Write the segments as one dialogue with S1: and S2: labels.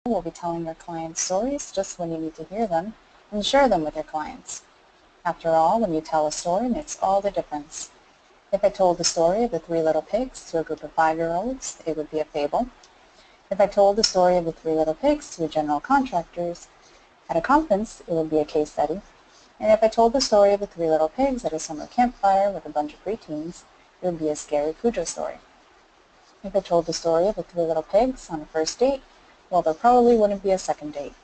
S1: will be telling your clients stories just when you need to hear them and share them with your clients. After all, when you tell a story, it makes all the difference. If I told the story of the 3 little pigs to a group of 5-year-olds, it would be a fable. If I told the story of the 3 little pigs to general contractors at a conference, it would be a case study. And if I told the story of the 3 little pigs at a summer campfire with a bunch of preteens, it would be a scary Cujo story. If I told the story of the 3 little pigs on a first date, well, there probably wouldn't be a second date.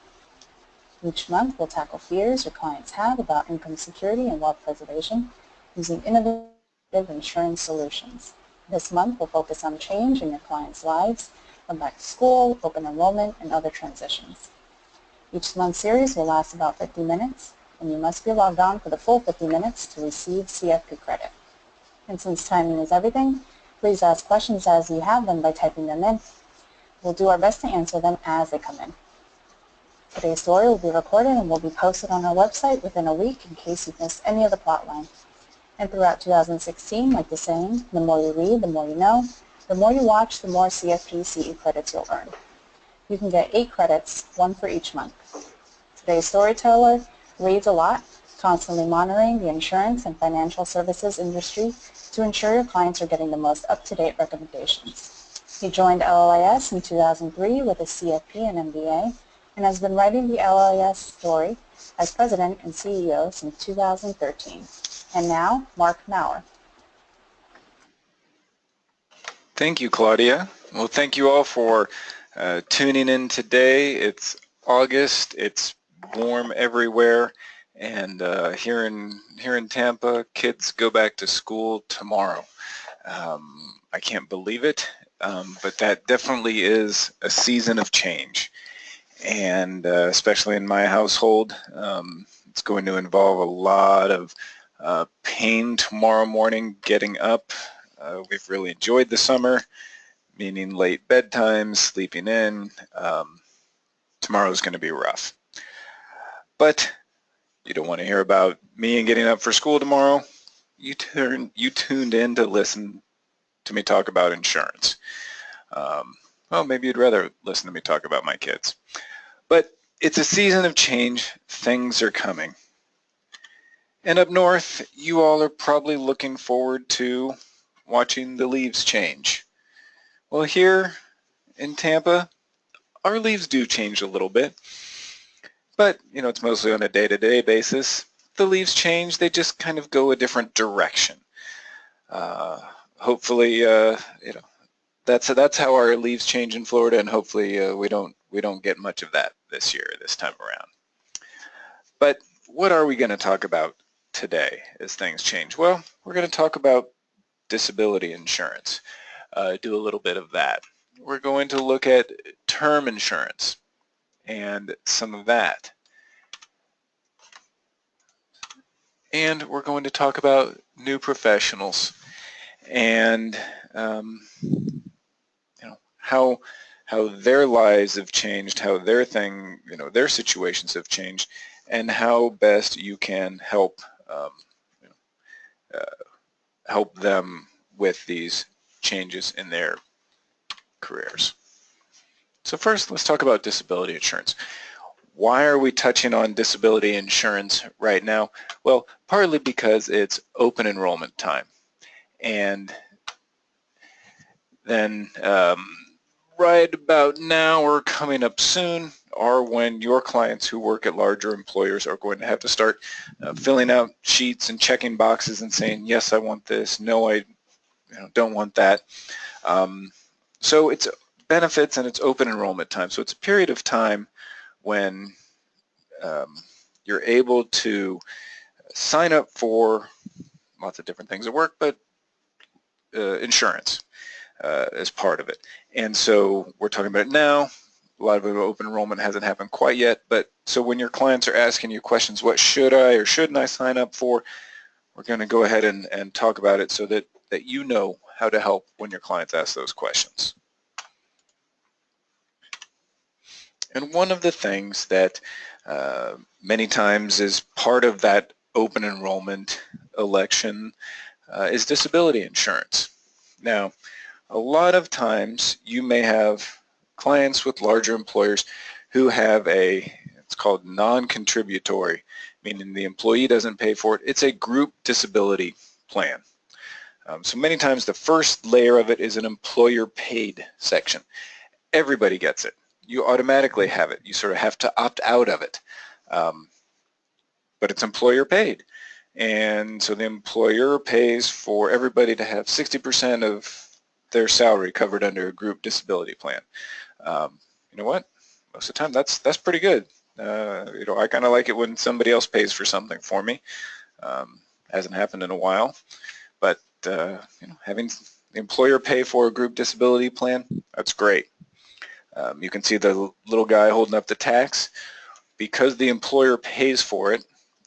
S1: Each month, we'll tackle fears your clients have about income security and wealth preservation using innovative insurance solutions. This month, we'll focus on change in your clients' lives from back to school, open enrollment, and other transitions. Each month's series will last about 50 minutes, and you must be logged on for the full 50 minutes to receive CFP credit. And since timing is everything, please ask questions as you have them by typing them in. We'll do our best to answer them as they come in. Today's story will be recorded and will be posted on our website within a week in case you've missed any of the plotline. And throughout 2016, like the saying, the more you read, the more you know. The more you watch, the more CFP CE credits you'll earn. You can get 8 credits, 1 for each month. Today's storyteller reads a lot, constantly monitoring the insurance and financial services industry to ensure your clients are getting the most up-to-date recommendations. He joined LLIS in 2003 with a CFP and MBA and has been writing the LLIS story as president and CEO since 2013. And now, Mark Maurer.
S2: Thank you, Claudia. Well, thank you all for tuning in today. It's August. It's warm everywhere, and here in Tampa, kids go back to school tomorrow. I can't believe it, but that definitely is a season of change, and especially in my household, it's going to involve a lot of pain tomorrow morning getting up. We've really enjoyed the summer, meaning late bedtime, sleeping in. Tomorrow's going to be rough. But you don't want to hear about me and getting up for school tomorrow. You tuned in to listen to me talk about insurance. Well, maybe you'd rather listen to me talk about my kids. But it's a season of change. Things are coming. And up north, you all are probably looking forward to watching the leaves change. Well, here in Tampa, our leaves do change a little bit, but it's mostly on a day-to-day basis. The leaves change; they just kind of go a different direction. Hopefully, that's how our leaves change in Florida, and hopefully we don't get much of that this time around. But what are we going to talk about today as things change? Well, we're going to talk about disability insurance. Do a little bit of that. We're going to look at term insurance and some of that. And we're going to talk about new professionals and how their lives have changed, how their situations have changed, and how best you can help help them with these changes in their careers. So first, let's talk about disability insurance. Why are we touching on disability insurance right now? Well, partly because it's open enrollment time. And then right about now, or coming up soon, are when your clients who work at larger employers are going to have to start filling out sheets and checking boxes and saying, yes, I want this, no, I don't want that. So it's benefits and it's open enrollment time. So it's a period of time when you're able to sign up for lots of different things at work, but insurance as part of it. And so we're talking about it now. A lot of open enrollment hasn't happened quite yet, but so when your clients are asking you questions, what should I or shouldn't I sign up for, we're going to go ahead and talk about it so that you know how to help when your clients ask those questions. And one of the things that many times is part of that open enrollment election is disability insurance. Now, a lot of times you may have clients with larger employers who have it's called non-contributory, meaning the employee doesn't pay for it. It's a group disability plan. So many times the first layer of it is an employer paid section. Everybody gets it. You automatically have it. You sort of have to opt out of it. But it's employer paid. And so the employer pays for everybody to have 60% of their salary covered under a group disability plan. You know what? Most of the time that's pretty good. I kind of like it when somebody else pays for something for me. Hasn't happened in a while, but having the employer pay for a group disability plan, that's great. You can see the little guy holding up the tax. Because the employer pays for it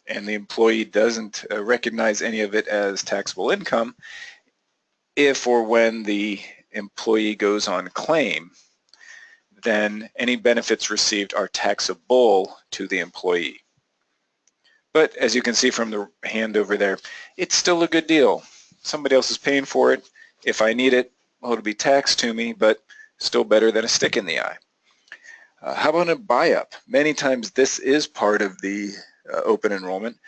S2: and the employee doesn't recognize any of it as taxable income, if or when the employee goes on claim, then any benefits received are taxable to the employee. But as you can see from the hand over there, it's still a good deal. Somebody else is paying for it. If I need it, well, it'll be taxed to me, but still better than a stick in the eye. How about a buy-up? Many times this is part of the open enrollment.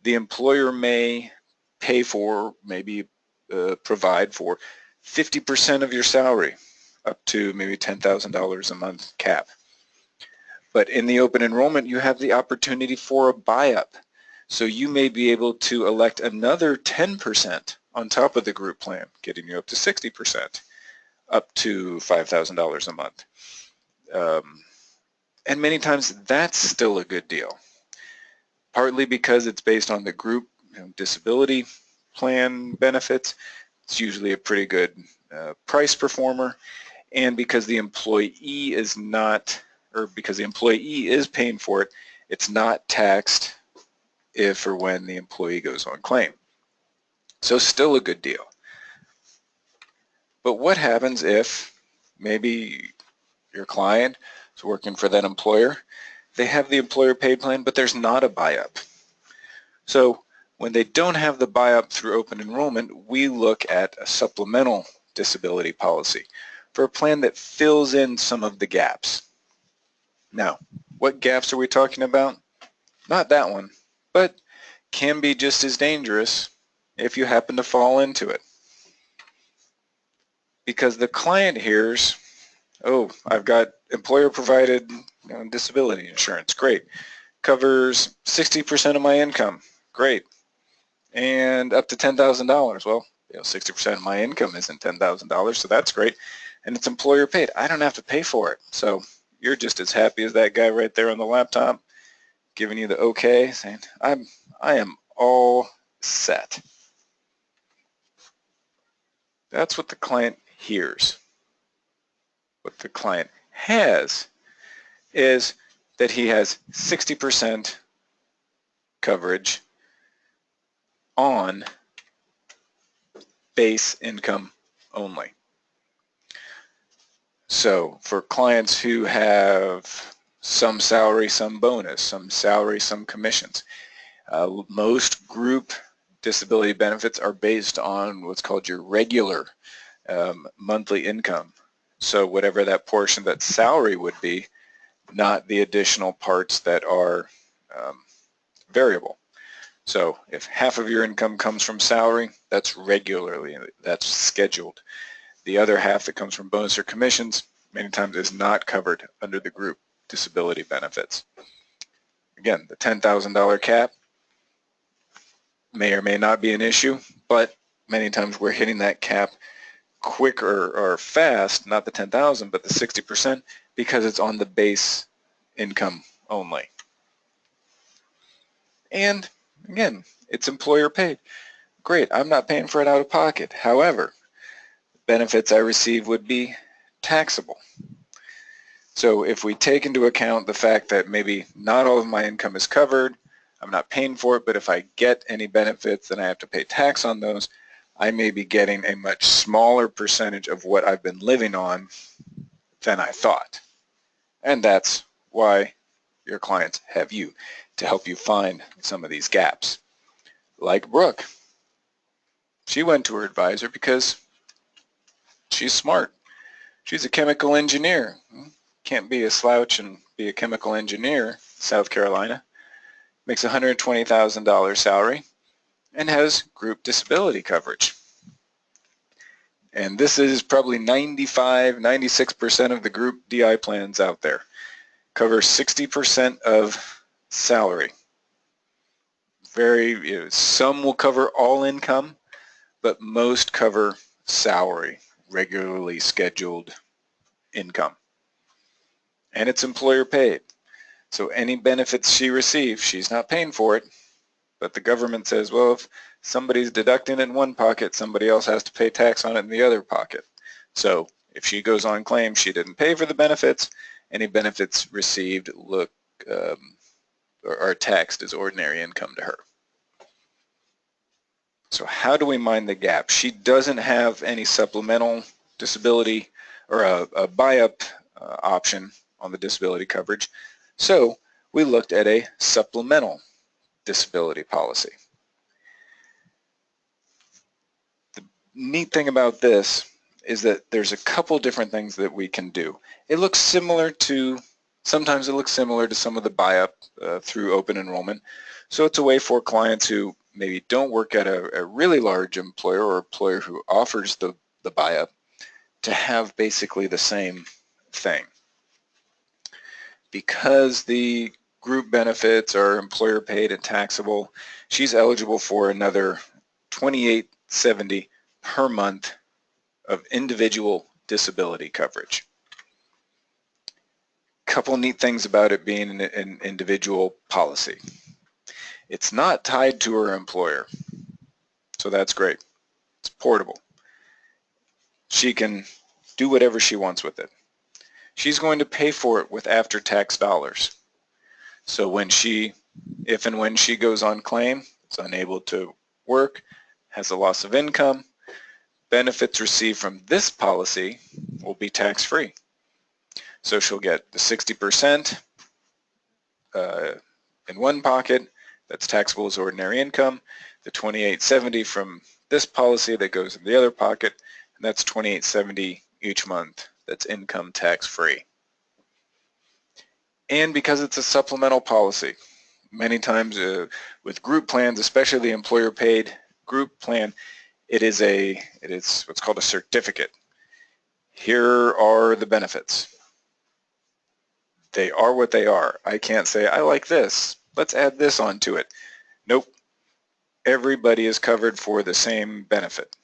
S2: The employer may pay for, maybe provide for 50% of your salary, up to maybe $10,000 a month cap. But in the open enrollment, you have the opportunity for a buy-up. So you may be able to elect another 10% on top of the group plan, getting you up to 60%, up to $5,000 a month. And many times that's still a good deal, partly because it's based on the group disability plan benefits. It's usually a pretty good price performer, and because the employee is not, or because the employee is paying for it, it's not taxed if or when the employee goes on claim. So still a good deal. But what happens if maybe your client is working for that employer, they have the employer paid plan, but there's not a buy-up. So when they don't have the buy-up through open enrollment, we look at a supplemental disability policy for a plan that fills in some of the gaps. Now, what gaps are we talking about? Not that one, but can be just as dangerous if you happen to fall into it. Because the client hears, oh, I've got employer-provided disability insurance, great. Covers 60% of my income, great. And up to $10,000, well, 60% of my income isn't $10,000, so that's great. And it's employer paid. I don't have to pay for it. So you're just as happy as that guy right there on the laptop, giving you the okay, saying, I am all set. That's what the client hears. What the client has is that he has 60% coverage on base income only. So for clients who have some salary, some bonus, some salary, some commissions, most group disability benefits are based on what's called your regular monthly income. So whatever that portion, that salary would be, not the additional parts that are variable. So if half of your income comes from salary, that's regularly, that's scheduled. The other half that comes from bonus or commissions many times is not covered under the group disability benefits. Again, the $10,000 cap may or may not be an issue, but many times we're hitting that cap quick or fast, not the 10,000, but the 60%, because it's on the base income only. And again, it's employer paid. Great, I'm not paying for it out of pocket. However, benefits I receive would be taxable. So if we take into account the fact that maybe not all of my income is covered, I'm not paying for it, but if I get any benefits, then I have to pay tax on those, I may be getting a much smaller percentage of what I've been living on than I thought. And that's why your clients have you, to help you find some of these gaps. Like Brooke. She went to her advisor because she's smart. She's a chemical engineer. can't be a slouch and be a chemical engineer, South Carolina, makes $120,000 salary, and has group disability coverage. And this is probably 96% of the group DI plans out there. Covers 60% of salary. Some will cover all income, but most cover salary, regularly scheduled income. And it's employer paid. So any benefits she receives, she's not paying for it, but the government says, well, if somebody's deducting it in one pocket, somebody else has to pay tax on it in the other pocket. So if she goes on claim, she didn't pay for the benefits. Any benefits received are taxed as ordinary income to her. So how do we mind the gap? She doesn't have any supplemental disability or a buy-up option on the disability coverage. So we looked at a supplemental disability policy. The neat thing about this is that there's a couple different things that we can do. Sometimes it looks similar to some of the buy-up through open enrollment. So it's a way for clients who maybe don't work at a really large employer or employer who offers the buy-up to have basically the same thing. Because the group benefits are employer paid and taxable, she's eligible for another $28.70 per month of individual disability coverage. Couple neat things about it being an individual policy. It's not tied to her employer, so that's great. It's portable. She can do whatever she wants with it. She's going to pay for it with after-tax dollars. So if and when she goes on claim, is unable to work, has a loss of income, benefits received from this policy will be tax-free. So she'll get the 60% in one pocket, that's taxable as ordinary income, the $28.70 from this policy that goes in the other pocket, and that's $28.70 each month. That's income tax-free. And because it's a supplemental policy, many times with group plans, especially the employer-paid group plan, it is what's called a certificate. Here are the benefits. They are what they are. I can't say, I like this. Let's add this onto it. Nope. Everybody is covered for the same benefit.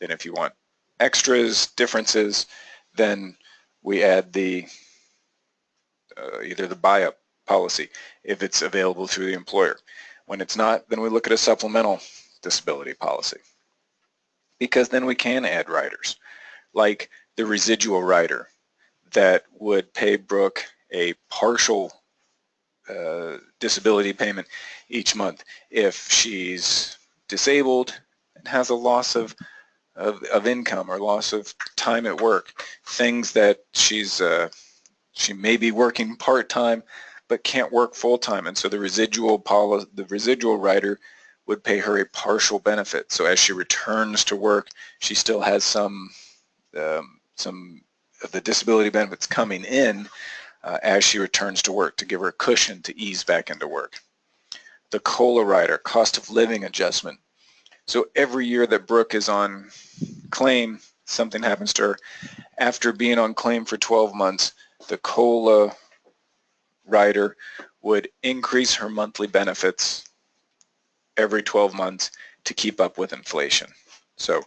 S2: Then if you want extras, differences, then we add either the buy-up policy if it's available through the employer. When it's not, then we look at a supplemental disability policy, because then we can add riders, like the residual rider that would pay Brooke a partial disability payment each month if she's disabled and has a loss of income or loss of time at work, things that she may be working part-time but can't work full-time, and so the residual rider would pay her a partial benefit. So as she returns to work, she still has some of the disability benefits coming in as she returns to work to give her a cushion to ease back into work. The COLA rider, cost of living adjustment. So every year that Brooke is on claim, something happens to her. After being on claim for 12 months, the COLA rider would increase her monthly benefits every 12 months to keep up with inflation. So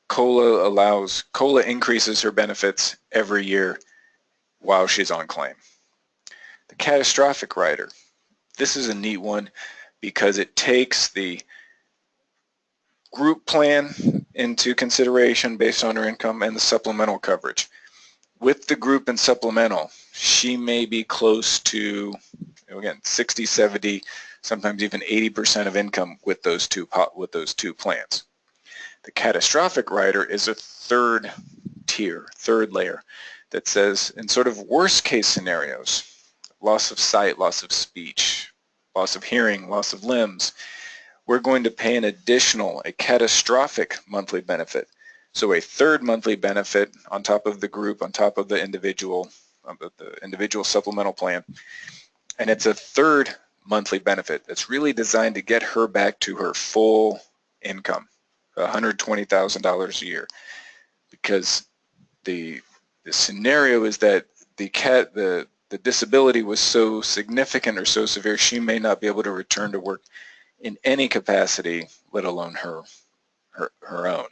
S2: COLA increases her benefits every year while she's on claim. The catastrophic rider. This is a neat one because it takes the group plan into consideration based on her income and the supplemental coverage. With the group and supplemental, she may be close to, again, 60, 70, sometimes even 80% of income with those two plans. The catastrophic rider is a third layer that says in sort of worst case scenarios, loss of sight, loss of speech, loss of hearing, loss of limbs, we're going to pay a catastrophic monthly benefit. So a third monthly benefit on top of the group, on top of the individual the individual supplemental plan, and it's a third monthly benefit that's really designed to get her back to her full income, $120,000 a year, because the scenario is that the disability was so significant or so severe she may not be able to return to work in any capacity, let alone her own.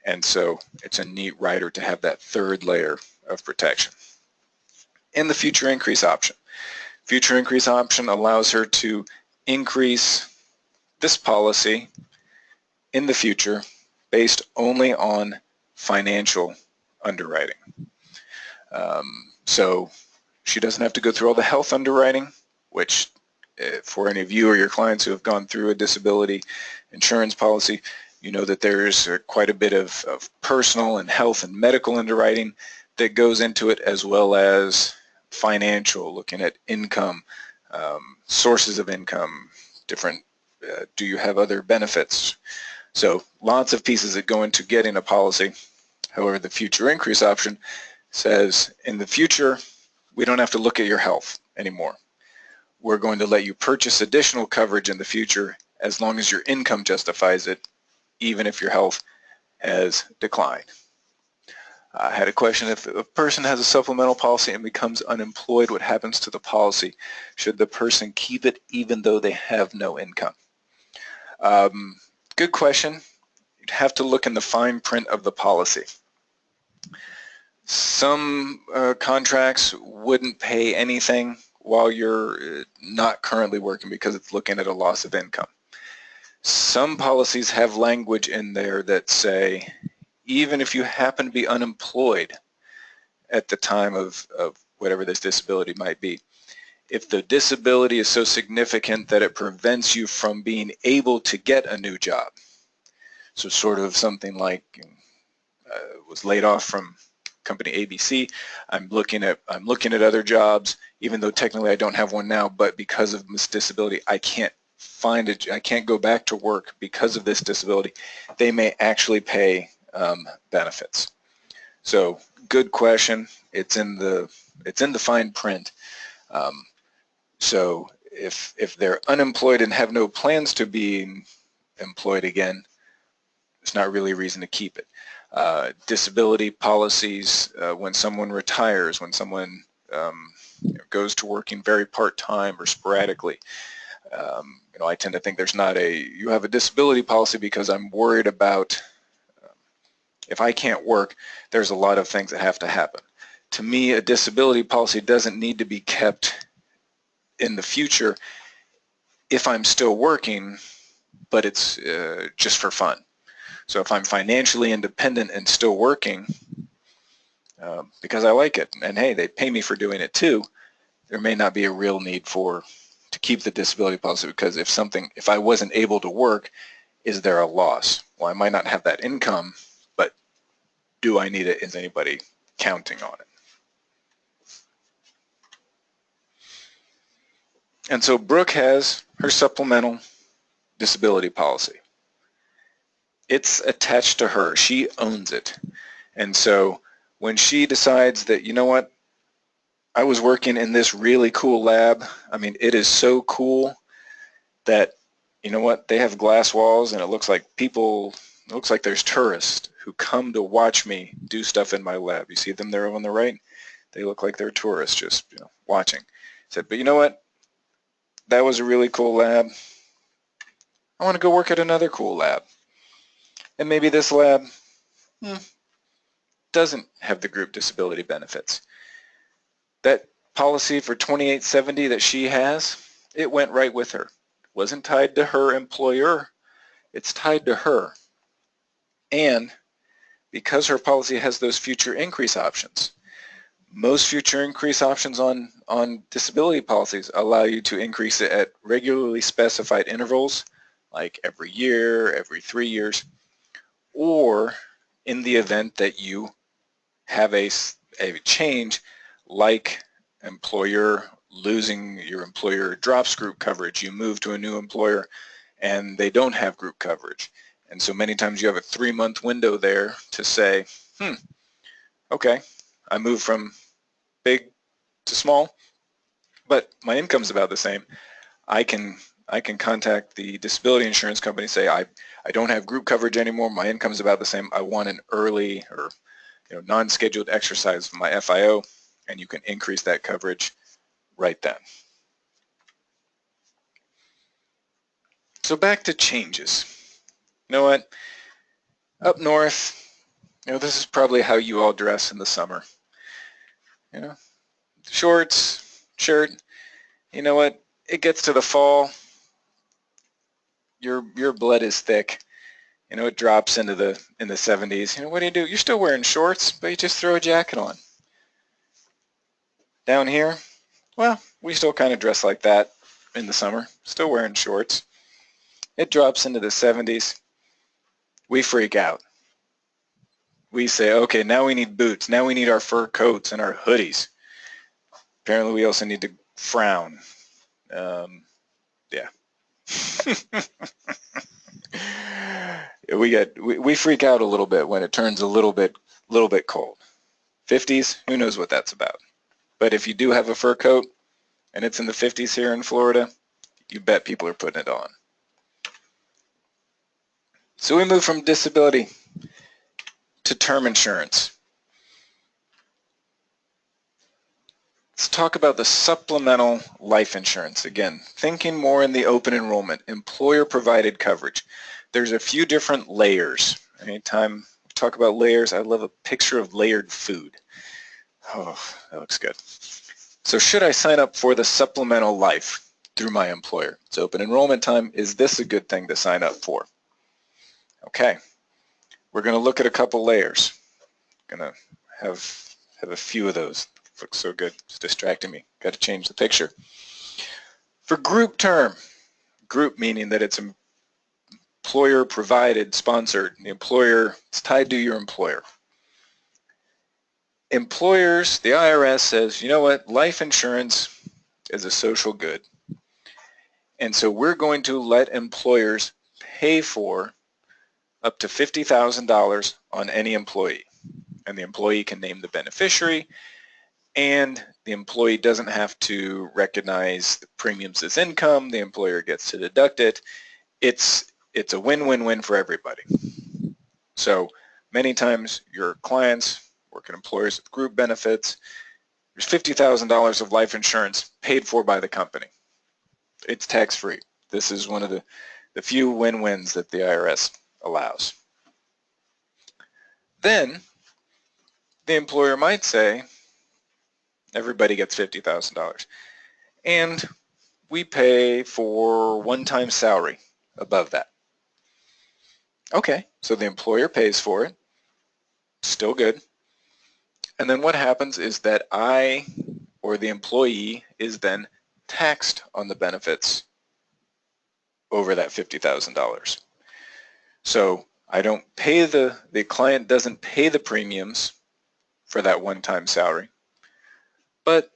S2: And so it's a neat rider to have that third layer of protection. And the future increase option. Future increase option allows her to increase this policy in the future based only on financial underwriting. So she doesn't have to go through all the health underwriting, which for any of you or your clients who have gone through a disability insurance policy, you know that there's quite a bit of personal and health and medical underwriting that goes into it, as well as financial, looking at income, sources of income, different, do you have other benefits? So lots of pieces that go into getting a policy. However, the future increase option says in the future, we don't have to look at your health anymore. We're going to let you purchase additional coverage in the future as long as your income justifies it, even if your health has declined. I had a question: if a person has a supplemental policy and becomes unemployed, what happens to the policy? Should the person keep it even though they have no income? Good question. You'd have to look in the fine print of the policy. Some contracts wouldn't pay anything while you're not currently working because it's looking at a loss of income. Some policies have language in there that say, even if you happen to be unemployed at the time of whatever this disability might be, if the disability is so significant that it prevents you from being able to get a new job, so sort of something like was laid off from company ABC, I'm looking at other jobs, even though technically I don't have one now, but because of this disability I can't find it, I can't go back to work because of this disability, they may actually pay benefits. So good question. It's in the fine print. So if they're unemployed and have no plans to be employed again, it's not really a reason to keep it. Disability policies, when someone retires, when someone goes to working very part-time or sporadically, I tend to think there's not you have a disability policy because I'm worried about if I can't work, there's a lot of things that have to happen. To me, a disability policy doesn't need to be kept in the future if I'm still working, but it's just for fun. So if I'm financially independent and still working because I like it, and hey, they pay me for doing it too, there may not be a real need to keep the disability policy, because if I wasn't able to work, is there a loss? Well, I might not have that income, but do I need it? Is anybody counting on it? And so Brooke has her supplemental disability policy. It's attached to her. She owns it. And so when she decides that, you know what, I was working in this really cool lab. I mean, it is so cool that, you know what, they have glass walls and it looks like there's tourists who come to watch me do stuff in my lab. You see them there on the right? They look like they're tourists just watching. I said, but you know what? That was a really cool lab. I want to go work at another cool lab. And maybe this lab doesn't have the group disability benefits. That policy for $28.70 that she has, it went right with her. It wasn't tied to her employer. It's tied to her. And because her policy has those future increase options, most future increase options on disability policies allow you to increase it at regularly specified intervals, like every year, every 3 years, or in the event that you have a change, like employer losing, your employer drops group coverage, you move to a new employer and they don't have group coverage. And so many times you have a 3-month window there to say, okay, I moved from big too small, but my income's about the same. I can contact the disability insurance company and say, I don't have group coverage anymore, my income's about the same, I want an early or non-scheduled exercise of my FIO, and you can increase that coverage right then. So back to changes. You know what? Up north, this is probably how you all dress in the summer. Shorts, shirt. You know what? It gets to the fall, your blood is thick. It drops in the 70s. What do? You're still wearing shorts, but you just throw a jacket on. Down here, well, we still kind of dress like that in the summer, still wearing shorts. It drops into the 70s. We freak out. We say, okay, now we need boots. Now we need our fur coats and our hoodies. Apparently we also need to frown. Yeah. we freak out a little bit when it turns a little bit cold. 50s, who knows what that's about. But if you do have a fur coat and it's in the 50s here in Florida, you bet people are putting it on. So we move from disability to term insurance. Let's talk about the supplemental life insurance. Again, thinking more in the open enrollment, employer-provided coverage. There's a few different layers. Anytime we talk about layers, I love a picture of layered food. Oh, that looks good. So should I sign up for the supplemental life through my employer? It's open enrollment time. Is this a good thing to sign up for? Okay, we're going to look at a couple layers. Going to have a few of those. Looks so good. It's distracting me. Got to change the picture. For group term, group meaning that it's employer provided, sponsored. The employer, it's tied to your employer. Employers, the IRS says, you know what, life insurance is a social good. And so we're going to let employers pay for up to $50,000 on any employee. And the employee can name the beneficiary, and the employee doesn't have to recognize the premiums as income. The employer gets to deduct it. It's a win-win-win for everybody. So many times your clients work at employers with group benefits. There's $50,000 of life insurance paid for by the company. It's tax-free. This is one of the few win-wins that the IRS allows. Then the employer might say, everybody gets $50,000, and we pay for one-time salary above that. Okay, so the employer pays for it, still good. And then what happens is that I, or the employee, is then taxed on the benefits over that $50,000. So I don't pay the client doesn't pay the premiums for that one-time salary, but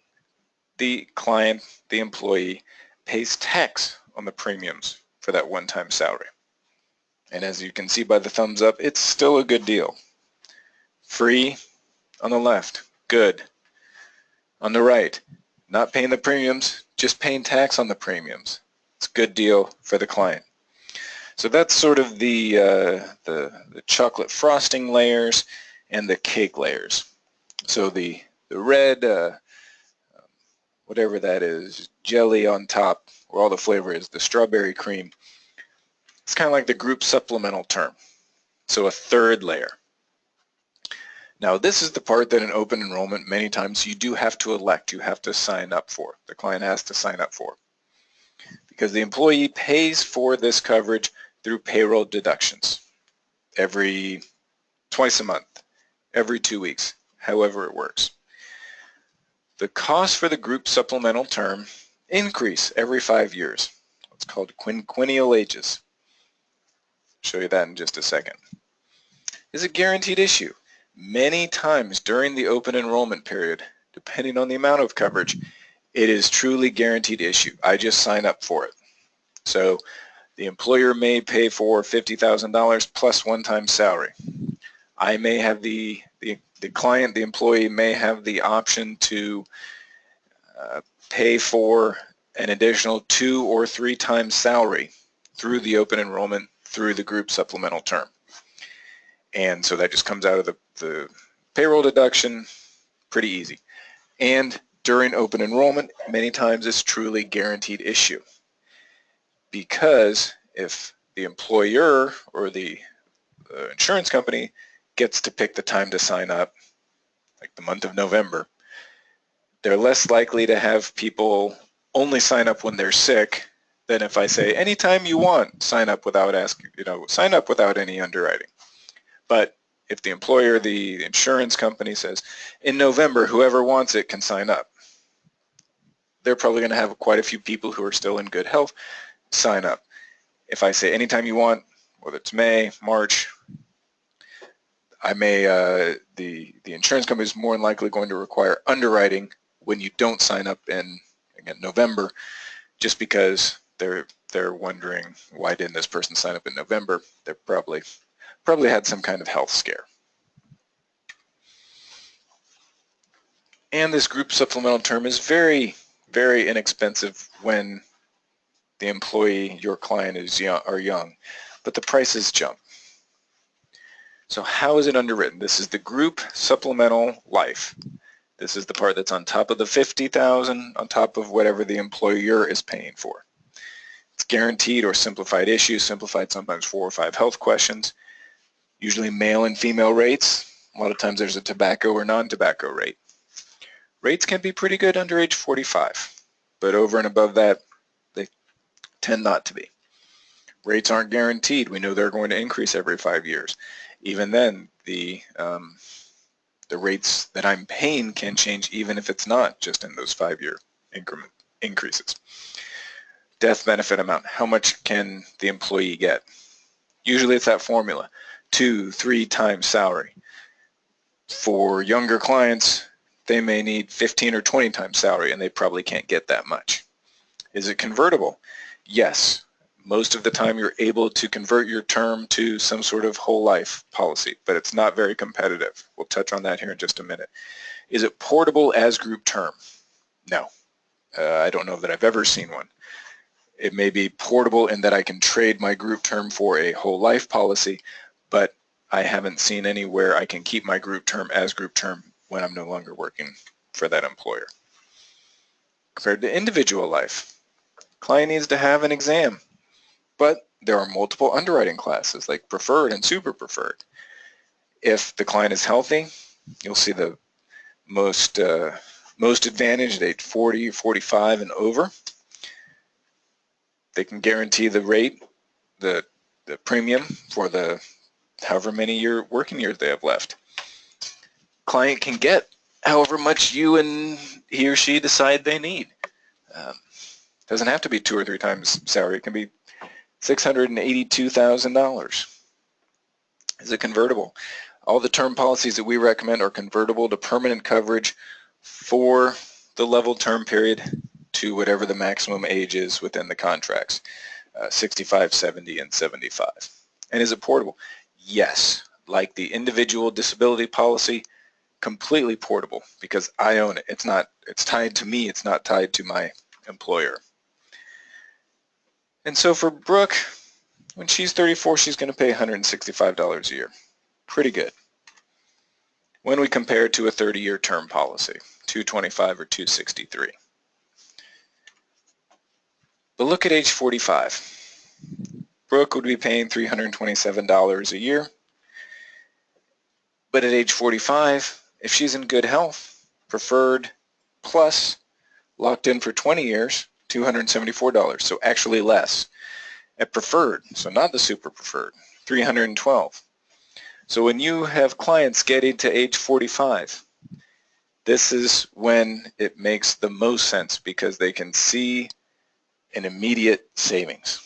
S2: the client, the employee, pays tax on the premiums for that one-time salary. And as you can see by the thumbs up, it's still a good deal. Free on the left, good. On the right, not paying the premiums, just paying tax on the premiums. It's a good deal for the client. So that's sort of the chocolate frosting layers and the cake layers. So the red, whatever that is, jelly on top, where all the flavor is, the strawberry cream. It's kind of like the group supplemental term. So a third layer. Now this is the part that in open enrollment many times you do have to elect, you have to sign up for. The client has to sign up for. Because the employee pays for this coverage through payroll deductions twice a month, every 2 weeks, however it works. The cost for the group supplemental term increase every 5 years. It's called quinquennial ages. I'll show you that in just a second. Is a guaranteed issue. Many times during the open enrollment period, depending on the amount of coverage, it is truly guaranteed issue. I just sign up for it. So the employer may pay for $50,000 plus one-time salary. I may have the client, the employee may have the option to pay for an additional 2 or 3 times salary through the open enrollment, through the group supplemental term. And so that just comes out of the payroll deduction, pretty easy. And during open enrollment, many times it's truly guaranteed issue, because if the employer or the insurance company gets to pick the time to sign up, like the month of November, they're less likely to have people only sign up when they're sick than if I say, anytime you want, sign up without asking, sign up without any underwriting. But if the employer, the insurance company says, in November, whoever wants it can sign up, they're probably going to have quite a few people who are still in good health sign up. If I say anytime you want, whether it's May, March, I may, the insurance company is more than likely going to require underwriting when you don't sign up in, again, November, just because they're wondering, why didn't this person sign up in November? They're probably had some kind of health scare. And this group supplemental term is very, very inexpensive when the employee, your client, are young, but the prices jump. So how is it underwritten? This is the group supplemental life. This is the part that's on top of the $50,000, on top of whatever the employer is paying for. It's guaranteed or simplified issue, simplified sometimes 4 or 5 health questions, usually male and female rates. A lot of times there's a tobacco or non-tobacco rate. Rates can be pretty good under age 45, but over and above that, they tend not to be. Rates aren't guaranteed. We know they're going to increase every 5 years. Even then, the rates that I'm paying can change even if it's not just in those 5-year increment increases. Death benefit amount, how much can the employee get? Usually it's that formula, 2, 3 times salary. For younger clients, they may need 15 or 20 times salary, and they probably can't get that much. Is it convertible? Yes. Most of the time you're able to convert your term to some sort of whole life policy, but it's not very competitive. We'll touch on that here in just a minute. Is it portable as group term? No. I don't know that I've ever seen one. It may be portable in that I can trade my group term for a whole life policy, but I haven't seen anywhere I can keep my group term as group term when I'm no longer working for that employer. Compared to individual life, client needs to have an exam, but there are multiple underwriting classes like preferred and super preferred. If the client is healthy, you'll see the most advantaged age 40, 45 and over. They can guarantee the rate, the premium for the however many working years they have left. Client can get however much you and he or she decide they need. Doesn't have to be 2 or 3 times salary. It can be $682,000. Is it convertible? All the term policies that we recommend are convertible to permanent coverage for the level term period to whatever the maximum age is within the contracts, 65, 70, and 75. And is it portable? Yes. Like the individual disability policy, completely portable because I own it. It's tied to me. It's not tied to my employer. And so for Brooke, when she's 34, she's going to pay $165 a year. Pretty good. When we compare it to a 30-year term policy, $225 or $263. But look at age 45. Brooke would be paying $327 a year. But at age 45, if she's in good health, preferred plus locked in for 20 years, $274, so actually less. At preferred, so not the super preferred, $312. So when you have clients getting to age 45, this is when it makes the most sense because they can see an immediate savings.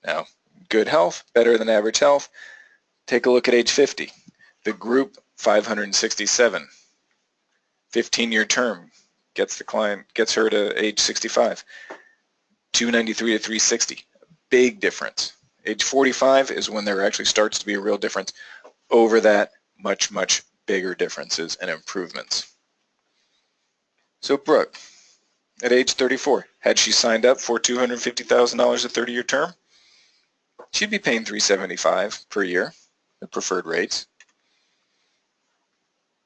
S2: Now, good health, better than average health. Take a look at age 50. The group, $567. 15-year term gets her to age 65. $293 to $360. Big difference. Age 45 is when there actually starts to be a real difference. Over that, much, much bigger differences and improvements. So Brooke, at age 34, had she signed up for $250,000 a 30-year term, she'd be paying $375 per year, the preferred rates.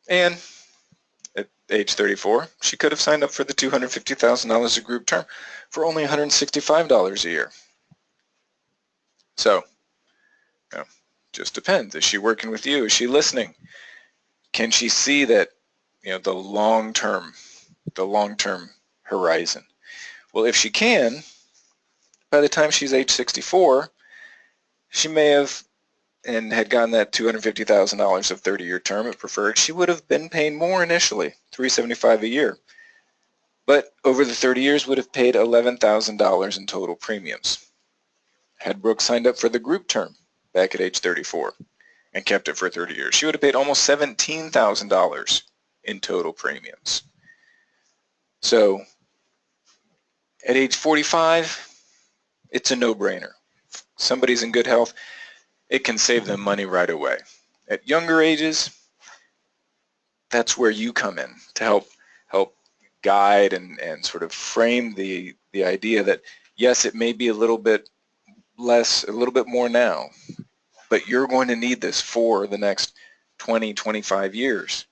S2: And at age 34, she could have signed up for the $250,000 a group term for only $165 a year. So, you know, just depends. Is she working with you? Is she listening? Can she see that, the long-term horizon? Well, if she can, by the time she's age 64, she may have and had gotten that $250,000 of 30-year term at preferred, she would have been paying more initially, $375 a year. But over the 30 years would have paid $11,000 in total premiums. Had Brooke signed up for the group term back at age 34 and kept it for 30 years, she would have paid almost $17,000 in total premiums. So at age 45, it's a no-brainer. If somebody's in good health, it can save them money right away. At younger ages, that's where you come in to help guide and sort of frame the idea that, yes, it may be a little bit less, a little bit more now, but you're going to need this for the next 20, 25 years.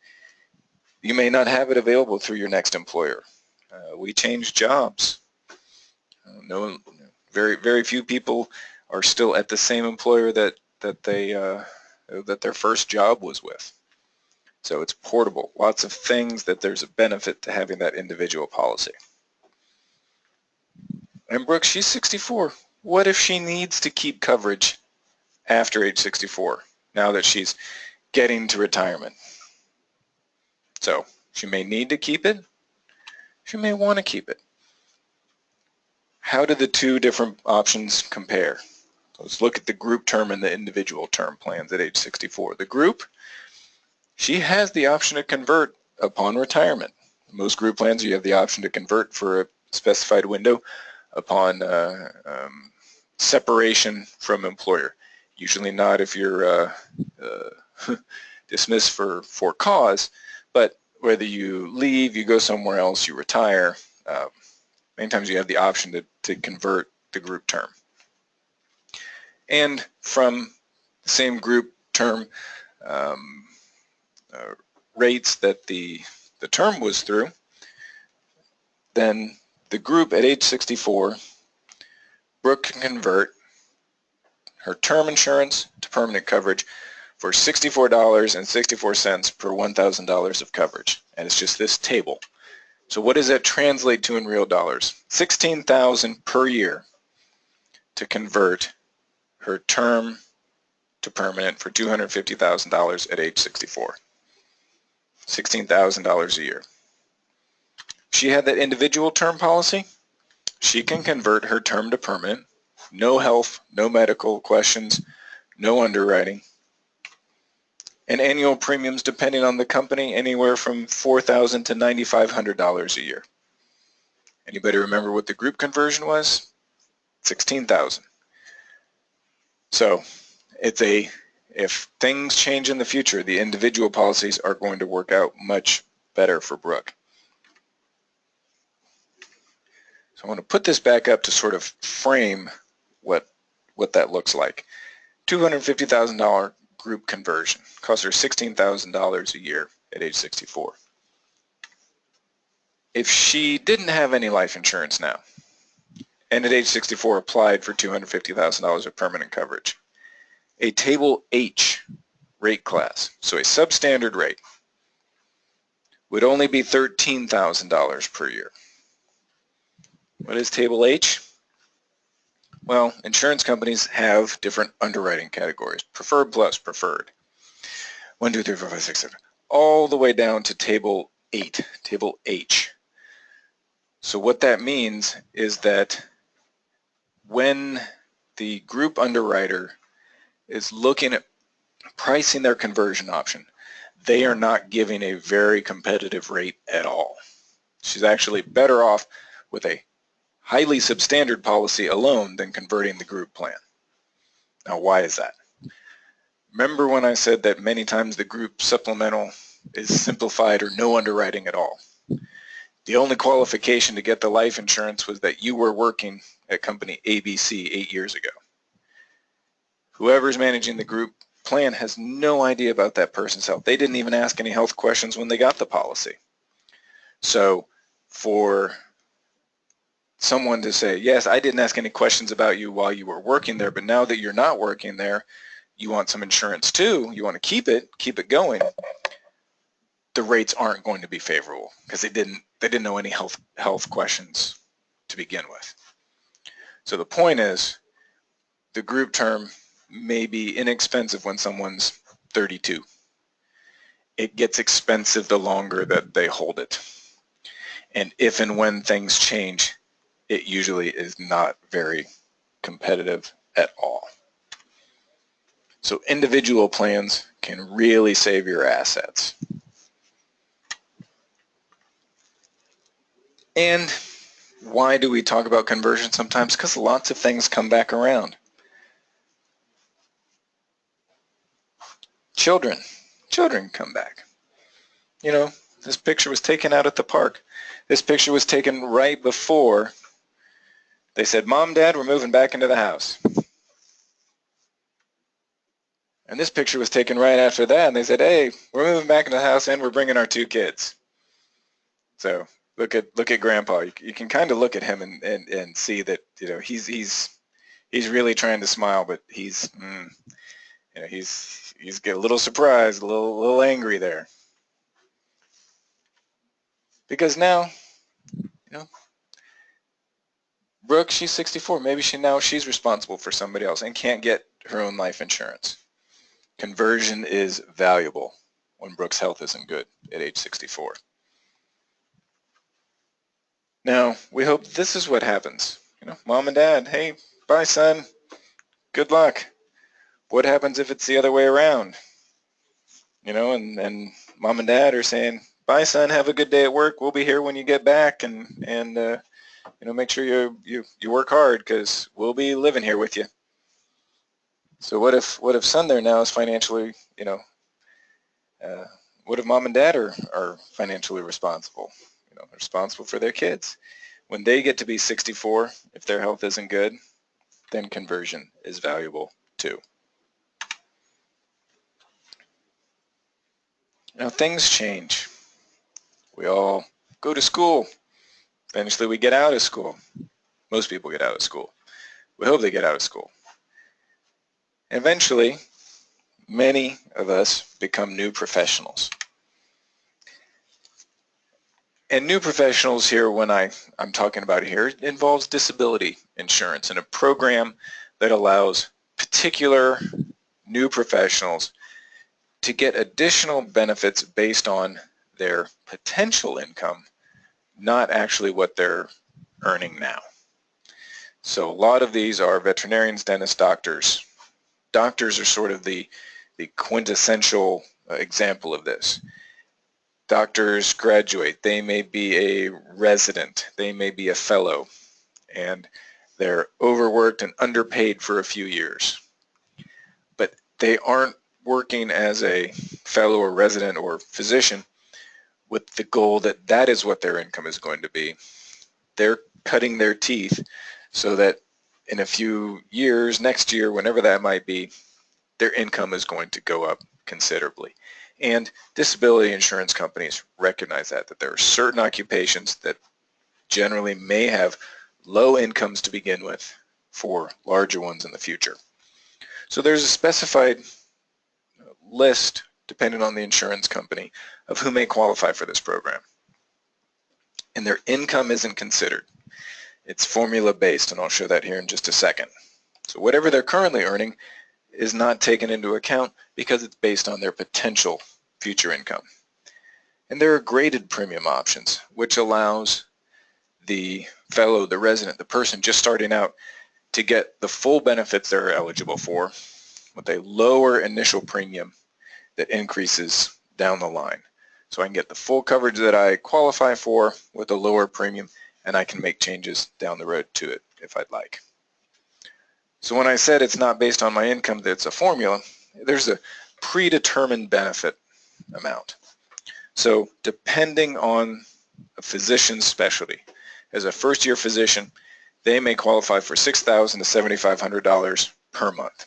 S2: You may not have it available through your next employer. We change jobs. Very few people are still at the same employer that their first job was with. So it's portable. Lots of things that there's a benefit to having that individual policy. And Brooke, she's 64. What if she needs to keep coverage after age 64, now that she's getting to retirement? So she may need to keep it. She may want to keep it. How do the two different options compare? Let's look at the group term and the individual term plans at age 64. The group, she has the option to convert upon retirement. Most group plans, you have the option to convert for a specified window upon separation from employer. Usually not if you're dismissed for cause, but whether you leave, you go somewhere else, you retire, many times you have the option to convert the group term. And from the same group term rates that the term was through, then the group at age 64, Brooke can convert her term insurance to permanent coverage for $64.64 per $1,000 of coverage. And it's just this table. So what does that translate to in real dollars? $16,000 per year to convert her term to permanent for $250,000 at age 64. $16,000 a year. If she had that individual term policy, she can convert her term to permanent. No health, no medical questions, no underwriting. And annual premiums, depending on the company, anywhere from $4,000 to $9,500 a year. Anybody remember what the group conversion was? $16,000. So if things change in the future, the individual policies are going to work out much better for Brooke. So I want to put this back up to sort of frame what that looks like. $250,000 group conversion costs her $16,000 a year at age 64. If she didn't have any life insurance now, and at age 64 applied for $250,000 of permanent coverage, a Table H rate class, so a substandard rate, would only be $13,000 per year. What is Table H? Well, insurance companies have different underwriting categories. Preferred plus preferred. 1, 2, 3, 4, 5, 6, 7. All the way down to Table 8, Table H. So what that means is that when the group underwriter is looking at pricing their conversion option, they are not giving a very competitive rate at all. She's actually better off with a highly substandard policy alone than converting the group plan. Now, why is that? Remember when I said that many times the group supplemental is simplified or no underwriting at all? The only qualification to get the life insurance was that you were working at company ABC 8 years ago. Whoever's managing the group plan has no idea about that person's health. They didn't even ask any health questions when they got the policy. So for someone to say, yes, I didn't ask any questions about you while you were working there, but now that you're not working there, you want some insurance too, you want to keep it going, the rates aren't going to be favorable because they didn't know any health questions to begin with. So the point is, the group term may be inexpensive when someone's 32. It gets expensive the longer that they hold it. And if and when things change, it usually is not very competitive at all. So individual plans can really save your assets. And why do we talk about conversion sometimes? Because lots of things come back around. Children come back. You know, this picture was taken out at the park. This picture was taken right before they said, Mom, Dad, we're moving back into the house. And this picture was taken right after that, and they said, hey, we're moving back into the house and we're bringing our 2 kids. So look at Grandpa. You can kind of look at him and see that, you know, he's really trying to smile, but he's get a little surprised, a little angry there. Because now, you know, Brooke, she's 64. Maybe she's responsible for somebody else and can't get her own life insurance. Conversion is valuable when Brooke's health isn't good at age 64. Now, we hope this is what happens. You know, Mom and Dad, hey, bye, son. Good luck. What happens if it's the other way around? You know, and Mom and Dad are saying, bye, son, have a good day at work. We'll be here when you get back, and you know, make sure you work hard because we'll be living here with you. So what if son there now is financially, you know, what if Mom and Dad are financially responsible? You know, responsible for their kids. When they get to be 64, if their health isn't good, then conversion is valuable too. Now things change. We all go to school. Eventually we get out of school. Most people get out of school. We hope they get out of school. Eventually, many of us become new professionals. And new professionals here, when I'm talking about here, it involves disability insurance and a program that allows particular new professionals to get additional benefits based on their potential income, not actually what they're earning now. So a lot of these are veterinarians, dentists, doctors. Doctors are sort of the quintessential example of this. Doctors graduate, they may be a resident, they may be a fellow, and they're overworked and underpaid for a few years. But they aren't working as a fellow or resident or physician with the goal that that is what their income is going to be. They're cutting their teeth so that in a few years, next year, whenever that might be, their income is going to go up considerably. And disability insurance companies recognize that there are certain occupations that generally may have low incomes to begin with for larger ones in the future. So there's a specified list, depending on the insurance company, of who may qualify for this program. And their income isn't considered. It's formula-based, and I'll show that here in just a second. So whatever they're currently earning is not taken into account because it's based on their potential future income. And there are graded premium options, which allows the fellow, the resident, the person just starting out to get the full benefits they're eligible for with a lower initial premium that increases down the line. So I can get the full coverage that I qualify for with a lower premium, and I can make changes down the road to it if I'd like. So when I said it's not based on my income, that it's a formula, there's a predetermined benefit amount. So depending on a physician's specialty. As a first-year physician, they may qualify for $6,000 to $7,500 per month.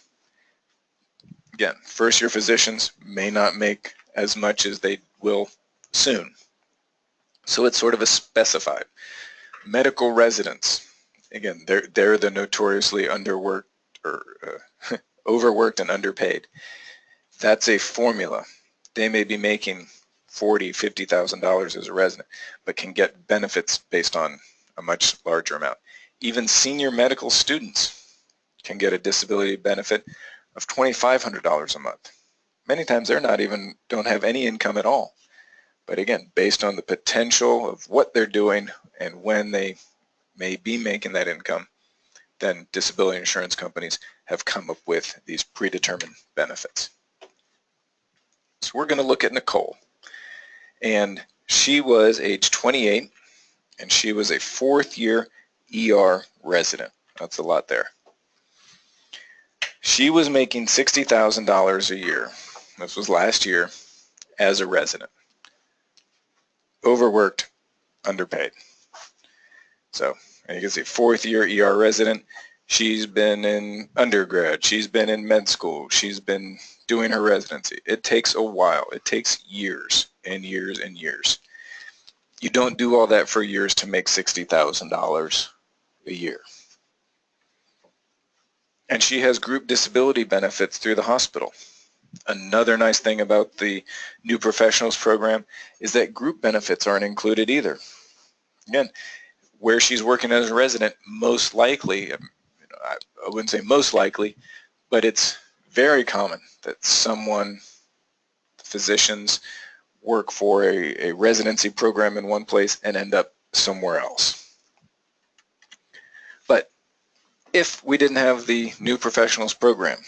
S2: Again, first-year physicians may not make as much as they will soon. So it's sort of a specified. Medical residents, again, they're the notoriously underworked or overworked and underpaid. That's a formula. They may be making $40,000, $50,000 as a resident, but can get benefits based on a much larger amount. Even senior medical students can get a disability benefit of $2,500 a month. Many times don't have any income at all. But again, based on the potential of what they're doing and when they may be making that income, then disability insurance companies have come up with these predetermined benefits. So we're going to look at Nicole. And she was age 28, and she was a fourth-year ER resident. That's a lot there. She was making $60,000 a year. This was last year as a resident. Overworked, underpaid. So, and you can see fourth-year ER resident. She's been in undergrad. She's been in med school. She's been doing her residency. It takes a while. It takes years and years and years. You don't do all that for years to make $60,000 a year. And she has group disability benefits through the hospital. Another nice thing about the New Professionals program is that group benefits aren't included either. Again, where she's working as a resident, most likely, I wouldn't say most likely, but it's very common that physicians work for a residency program in one place and end up somewhere else. But if we didn't have the New Professionals program,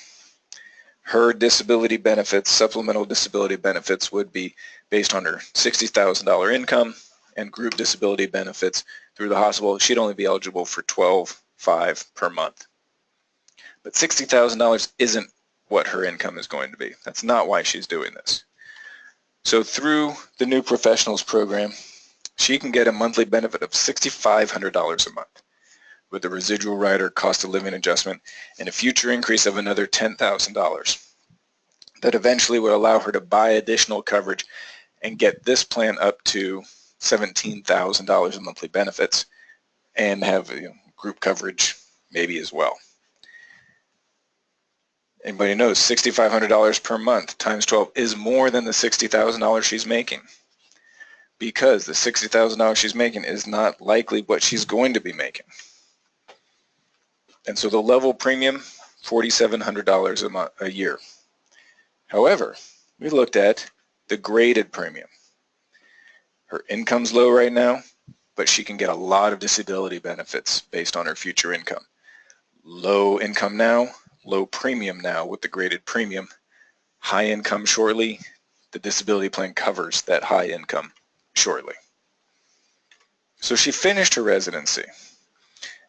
S2: her disability benefits, supplemental disability benefits, would be based on her $60,000 income, and group disability benefits through the hospital, she'd only be eligible for $12,500 per month. But $60,000 isn't what her income is going to be. That's not why she's doing this. So through the New Professionals program, she can get a monthly benefit of $6,500 a month with a residual rider, cost of living adjustment, and a future increase of another $10,000 that eventually would allow her to buy additional coverage and get this plan up to $17,000 in monthly benefits and have group coverage maybe as well. Anybody knows $6,500 per month times 12 is more than the $60,000 she's making, because the $60,000 she's making is not likely what she's going to be making. And so the level premium, $4,700 a year. However, we looked at the graded premium. Her income's low right now, but she can get a lot of disability benefits based on her future income. Low income now, low premium now with the graded premium. High income shortly, the disability plan covers that high income shortly. So she finished her residency,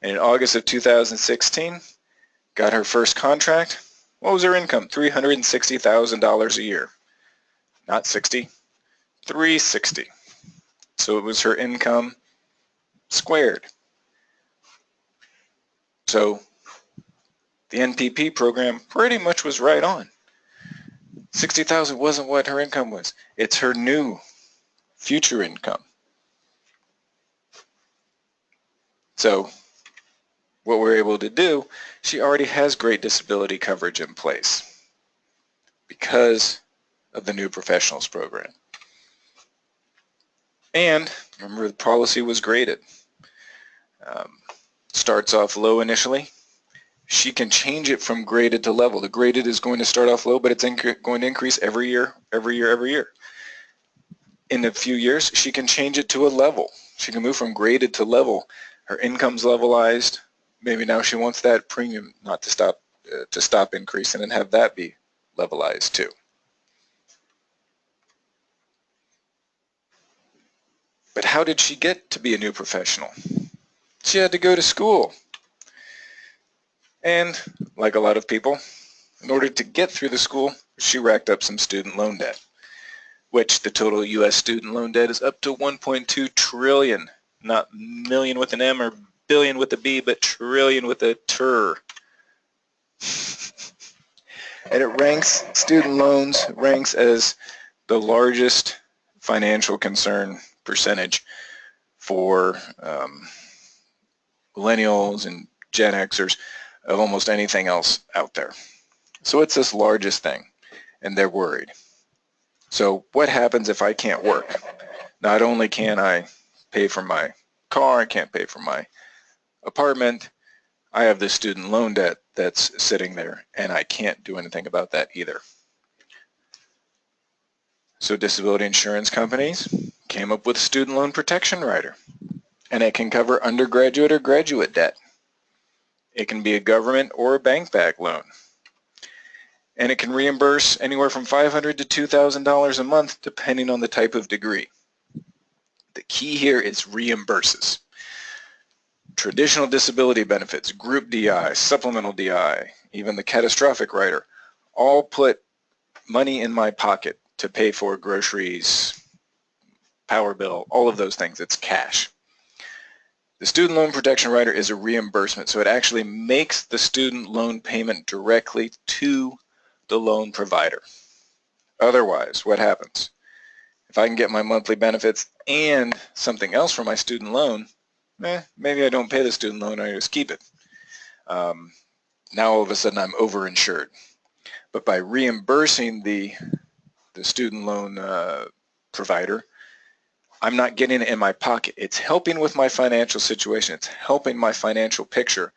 S2: and in August of 2016, got her first contract. What was her income? $360,000 a year. Not 60, 360. So it was her income squared. So the NPP program pretty much was right on. $60,000 wasn't what her income was. It's her new future income. So what we're able to do, she already has great disability coverage in place because of the New Professionals program. And remember, the policy was graded. Starts off low initially. She can change it from graded to level. The graded is going to start off low, but it's going to increase every year. In a few years, she can change it to a level. She can move from graded to level. Her income's levelized. Maybe now she wants that premium not to stop increasing and have that be levelized too. But how did she get to be a new professional? She had to go to school. And like a lot of people, in order to get through the school, she racked up some student loan debt. which the total U.S. student loan debt is up to 1.2 trillion, not million with an M or billion with a B, but trillion with a tur. And it ranks, student loans ranks as the largest financial concern percentage for millennials and Gen Xers of almost anything else out there. So it's this largest thing, and they're worried. So what happens if I can't work? Not only can I pay for my car, I can't pay for my apartment, I have this student loan debt that's sitting there, and I can't do anything about that either. So disability insurance companies came up with a student loan protection rider, and it can cover undergraduate or graduate debt. It can be a government or a bank-backed loan. And it can reimburse anywhere from $500 to $2,000 a month depending on the type of degree. The key here is reimburses. Traditional disability benefits, group DI, supplemental DI, even the catastrophic rider, all put money in my pocket to pay for groceries, power bill, all of those things. It's cash. The student loan protection rider is a reimbursement, so it actually makes the student loan payment directly to the loan provider. Otherwise, what happens? If I can get my monthly benefits and something else for my student loan, maybe I don't pay the student loan, I just keep it. Now all of a sudden I'm overinsured. But by reimbursing the student loan provider, I'm not getting it in my pocket. It's helping with my financial situation. It's helping my financial picture,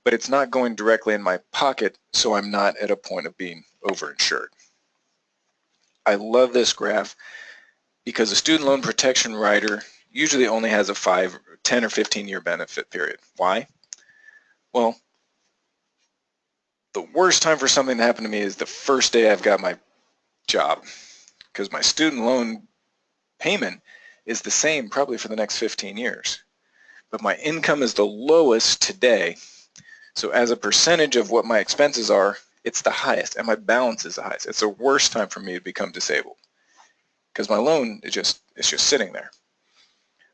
S2: but it's not going directly in my pocket, so I'm not at a point of being overinsured. I love this graph because a student loan protection rider usually only has a 5, 10, or 15-year benefit period. Why? Well, the worst time for something to happen to me is the first day I've got my job, because my student loan payment is the same probably for the next 15 years. But my income is the lowest today, so as a percentage of what my expenses are, it's the highest, and my balance is the highest. It's the worst time for me to become disabled, because my loan is just sitting there.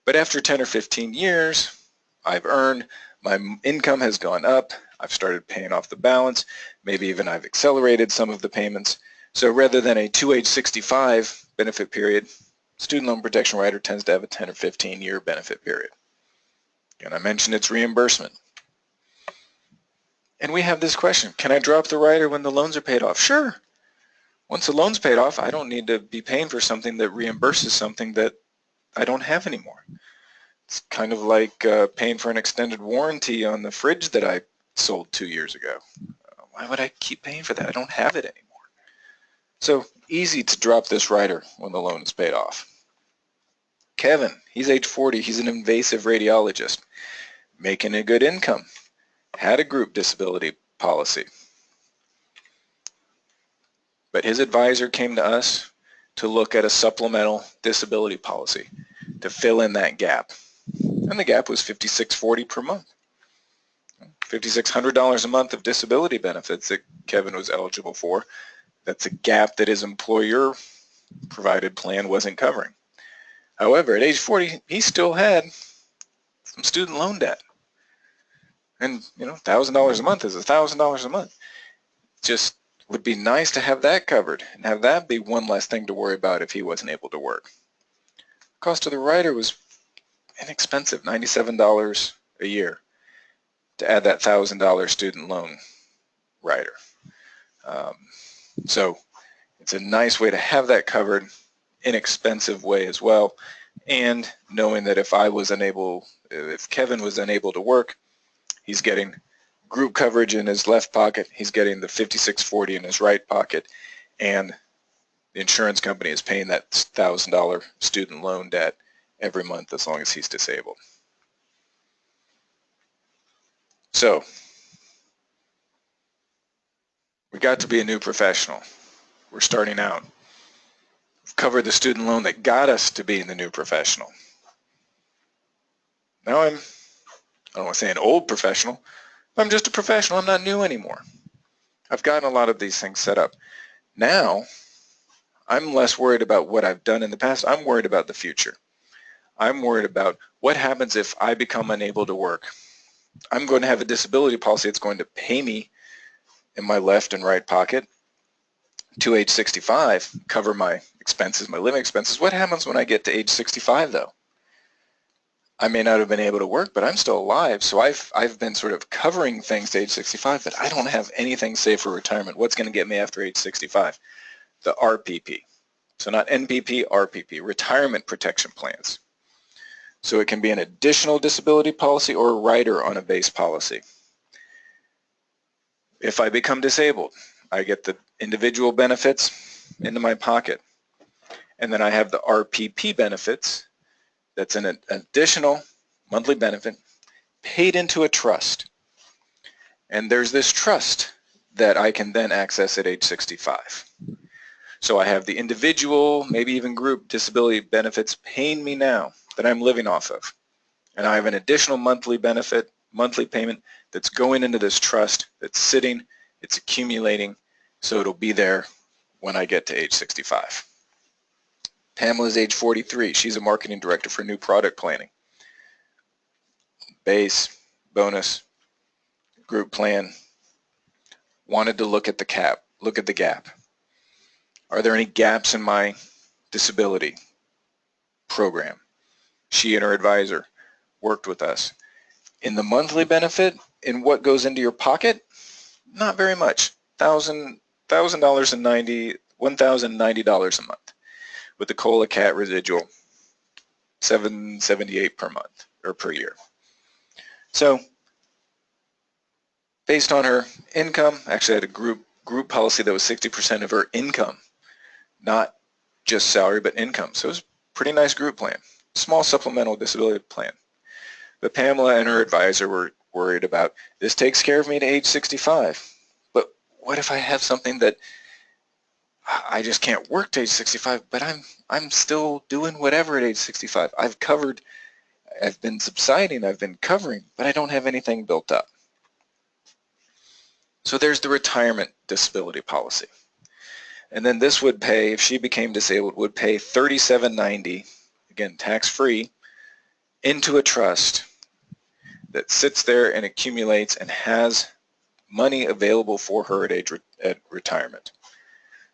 S2: But after 10 or 15 years, I've earned, my income has gone up, I've started paying off the balance, maybe even I've accelerated some of the payments. So rather than a to age 65 benefit period, student loan protection rider tends to have a 10 or 15-year benefit period. And I mentioned it's reimbursement. And we have this question, can I drop the rider when the loans are paid off? Sure. Once the loan's paid off, I don't need to be paying for something that reimburses something that I don't have anymore. It's kind of like paying for an extended warranty on the fridge that I sold 2 years ago. Why would I keep paying for that? I don't have it anymore. So easy to drop this rider when the loan is paid off. Kevin, he's age 40, he's an invasive radiologist, making a good income, had a group disability policy. But his advisor came to us to look at a supplemental disability policy to fill in that gap. And the gap was $5,640 per month. $5,600 a month of disability benefits that Kevin was eligible for. That's a gap that his employer-provided plan wasn't covering. However, at age 40, he still had some student loan debt. And, $1,000 a month is $1,000 a month. Just would be nice to have that covered and have that be one less thing to worry about if he wasn't able to work. Cost of the rider was inexpensive, $97 a year to add that $1,000 student loan rider. So it's a nice way to have that covered, inexpensive way as well, and knowing that if Kevin was unable to work, he's getting group coverage in his left pocket, he's getting the $5,640 in his right pocket, and the insurance company is paying that $1,000 student loan debt every month as long as he's disabled. So we got to be a new professional. We're starting out. We've covered the student loan that got us to being the new professional. Now I don't want to say an old professional, but I'm just a professional. I'm not new anymore. I've gotten a lot of these things set up. Now I'm less worried about what I've done in the past. I'm worried about the future. I'm worried about what happens if I become unable to work. I'm going to have a disability policy that's going to pay me in my left and right pocket to age 65, cover my expenses, my living expenses. What happens when I get to age 65 though? I may not have been able to work, but I'm still alive, so I've been sort of covering things to age 65, but I don't have anything saved for retirement. What's going to get me after age 65? The RPP. So not NPP, RPP, retirement protection plans. So it can be an additional disability policy or a rider on a base policy. If I become disabled, I get the individual benefits into my pocket. And then I have the RPP benefits. That's an additional monthly benefit paid into a trust. And there's this trust that I can then access at age 65. So I have the individual, maybe even group disability benefits paying me now that I'm living off of. And I have an additional monthly benefit, monthly payment that's going into this trust that's sitting, it's accumulating, so it'll be there when I get to age 65. Pamela's age 43. She's a marketing director for new product planning. Base, bonus, group plan. Wanted to look at the gap. Are there any gaps in my disability program? She and her advisor worked with us. In the monthly benefit, in what goes into your pocket, not very much. $1,090 a month. With the COLA CAT residual, $778 per month or per year. So based on her income, actually I had a group policy that was 60% of her income, not just salary but income. So it was a pretty nice group plan, small supplemental disability plan. But Pamela and her advisor were worried about, this takes care of me to age 65, but what if I have something that I just can't work to age 65, but I'm still doing whatever at age 65. I've been subsiding, I've been covering, but I don't have anything built up. So there's the retirement disability policy. And then this would pay, if she became disabled, would pay $37.90, again tax-free, into a trust that sits there and accumulates and has money available for her at retirement.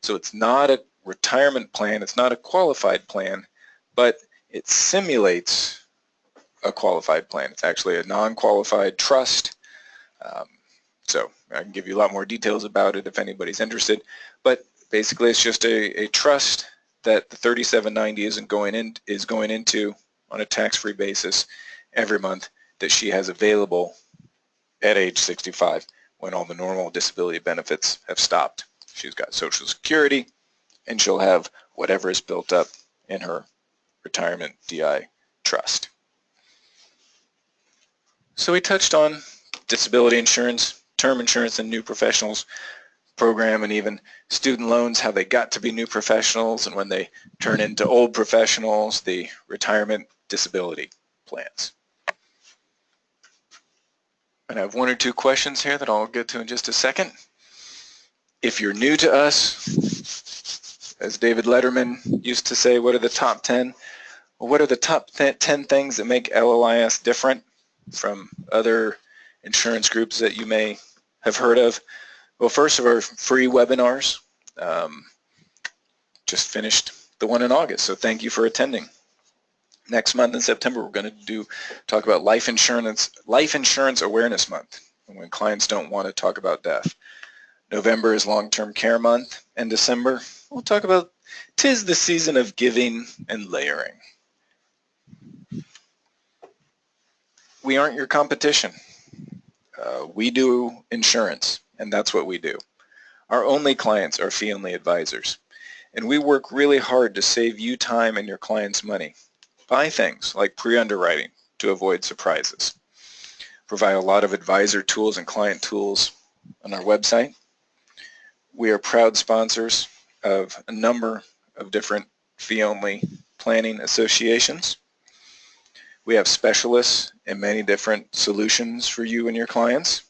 S2: So it's not a retirement plan, it's not a qualified plan, but it simulates a qualified plan. It's actually a non-qualified trust. So I can give you a lot more details about it if anybody's interested. But basically it's just a trust that the $37.90 is going into on a tax-free basis every month that she has available at age 65 when all the normal disability benefits have stopped. She's got Social Security, and she'll have whatever is built up in her retirement DI trust. So we touched on disability insurance, term insurance, and new professionals program, and even student loans, how they got to be new professionals, and when they turn into old professionals, the retirement disability plans. And I have one or two questions here that I'll get to in just a second. If you're new to us, as David Letterman used to say, what are the top 10? Well, what are the top 10 things that make LLIS different from other insurance groups that you may have heard of? Well, first of our free webinars. Just finished the one in August, so thank you for attending. Next month in September, we're going to talk about Life Insurance Awareness Month, when clients don't want to talk about death. November is Long-Term Care Month, and December, we'll talk about 'Tis the Season of Giving and Layering. We aren't your competition. We do insurance, and that's what we do. Our only clients are fee-only advisors, and we work really hard to save you time and your clients money. Buy things like pre-underwriting to avoid surprises. Provide a lot of advisor tools and client tools on our website. We are proud sponsors of a number of different fee-only planning associations. We have specialists in many different solutions for you and your clients.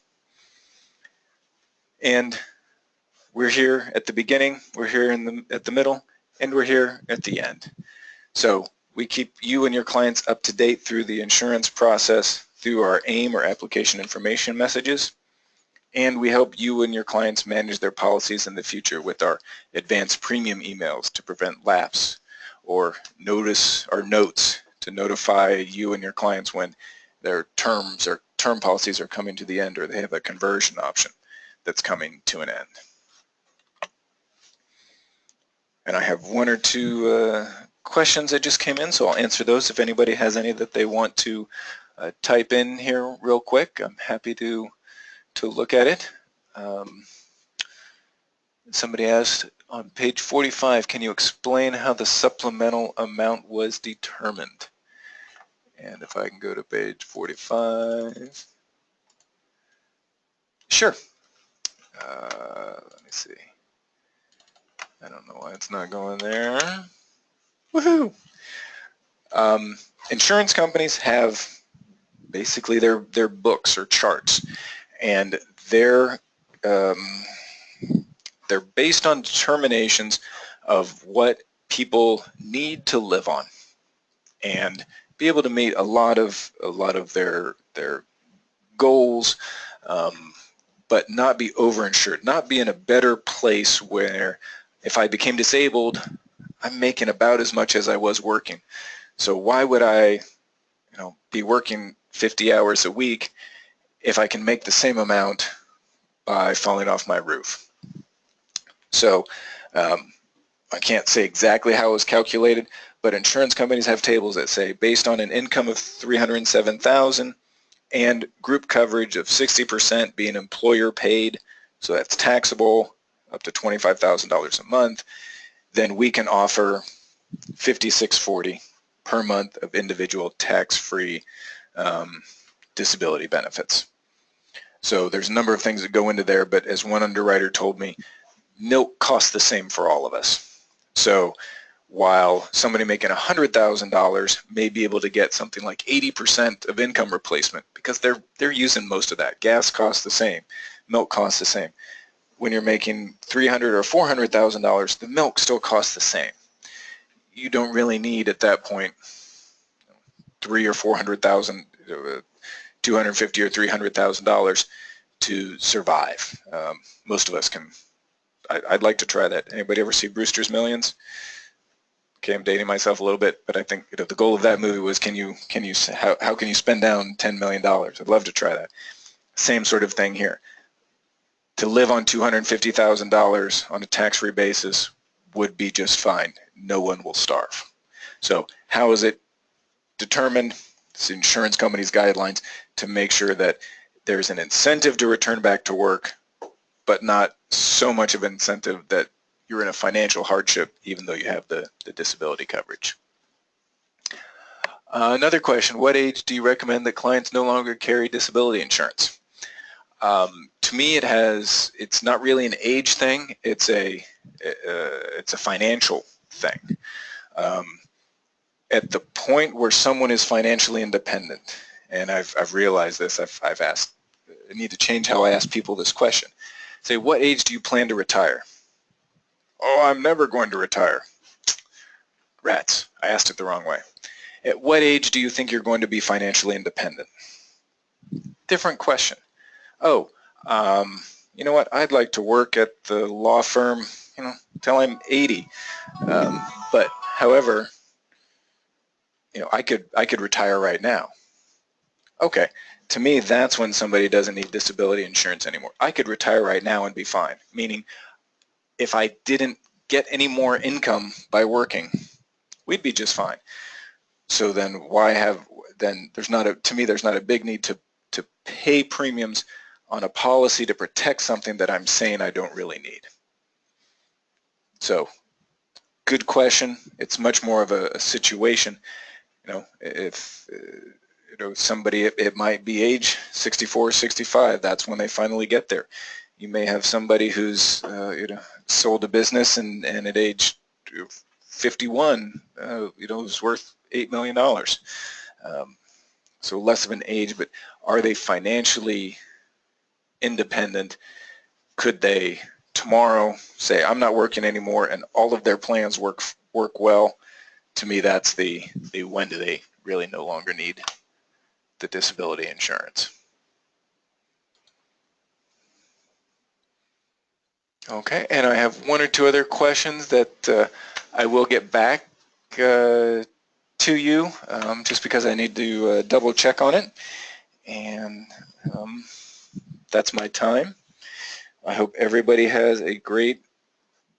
S2: And we're here at the beginning, we're here at the middle, and we're here at the end. So we keep you and your clients up to date through the insurance process, through our AIM or application information messages, and we help you and your clients manage their policies in the future with our advanced premium emails to prevent lapse, or notice or notes to notify you and your clients when their terms or term policies are coming to the end, or they have a conversion option that's coming to an end. And I have one or two questions that just came in, so I'll answer those. If anybody has any that they want to type in here real quick, I'm happy to look at it. Somebody asked on page 45, can you explain how the supplemental amount was determined? And if I can go to page 45. Sure. Let me see. I don't know why it's not going there. Woohoo! Insurance companies have basically their books or charts, and they're based on determinations of what people need to live on and be able to meet a lot of their goals, but not be overinsured, not be in a better place where if I became disabled, I'm making about as much as I was working. So why would I, be working 50 hours a week if I can make the same amount by falling off my roof? So I can't say exactly how it was calculated, but insurance companies have tables that say based on an income of $307,000 and group coverage of 60% being employer paid, so that's taxable up to $25,000 a month, then we can offer $56.40 per month of individual tax-free disability benefits. So there's a number of things that go into there, but as one underwriter told me, milk costs the same for all of us. So while somebody making $100,000 may be able to get something like 80% of income replacement because they're using most of that. Gas costs the same, milk costs the same. When you're making $300,000 or $400,000, the milk still costs the same. You don't really need at that point $300,000 or $400,000, $250,000 or $300,000 to survive. Most of us can. I'd like to try that. Anybody ever see Brewster's Millions? Okay, I'm dating myself a little bit, but I think the goal of that movie was how can you spend down $10 million? I'd love to try that. Same sort of thing here. To live on $250,000 on a tax-free basis would be just fine. No one will starve. So how is it determined? It's the insurance company's guidelines to make sure that there's an incentive to return back to work, but not so much of an incentive that you're in a financial hardship even though you have the disability coverage. Another question, what age do you recommend that clients no longer carry disability insurance? To me, it's not really an age thing, it's a financial thing. At the point where someone is financially independent, and I've realized this, I've asked, I need to change how I ask people this question. Say, what age do you plan to retire? Oh, I'm never going to retire. Rats, I asked it the wrong way. At what age do you think you're going to be financially independent? Different question. Oh, you know what, I'd like to work at the law firm, till I'm 80. But however, I could retire right now. Okay, to me, that's when somebody doesn't need disability insurance anymore. I could retire right now and be fine, meaning if I didn't get any more income by working, we'd be just fine. So then there's not a big need to pay premiums on a policy to protect something that I'm saying I don't really need. So, good question. It's much more of a situation. If somebody, it might be age 64, 65. That's when they finally get there. You may have somebody who's sold a business and at age 51, is worth $8 million. So less of an age, but are they financially independent? Could they tomorrow say, I'm not working anymore, and all of their plans work well, to me that's the when do they really no longer need the disability insurance. Okay, and I have one or two other questions that I will get back to you just because I need to double check on it, and that's my time. I hope everybody has a great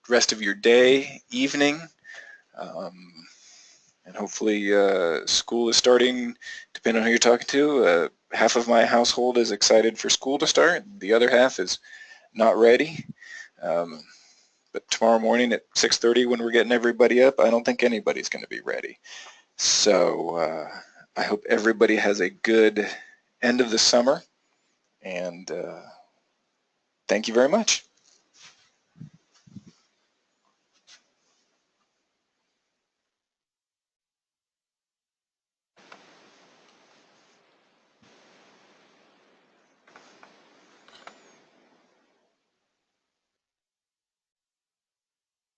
S2: rest of your day, evening, and hopefully school is starting, depending on who you're talking to. Half of my household is excited for school to start. The other half is not ready. But tomorrow morning at 6:30 when we're getting everybody up, I don't think anybody's going to be ready. So I hope everybody has a good end of the summer, and thank you very much.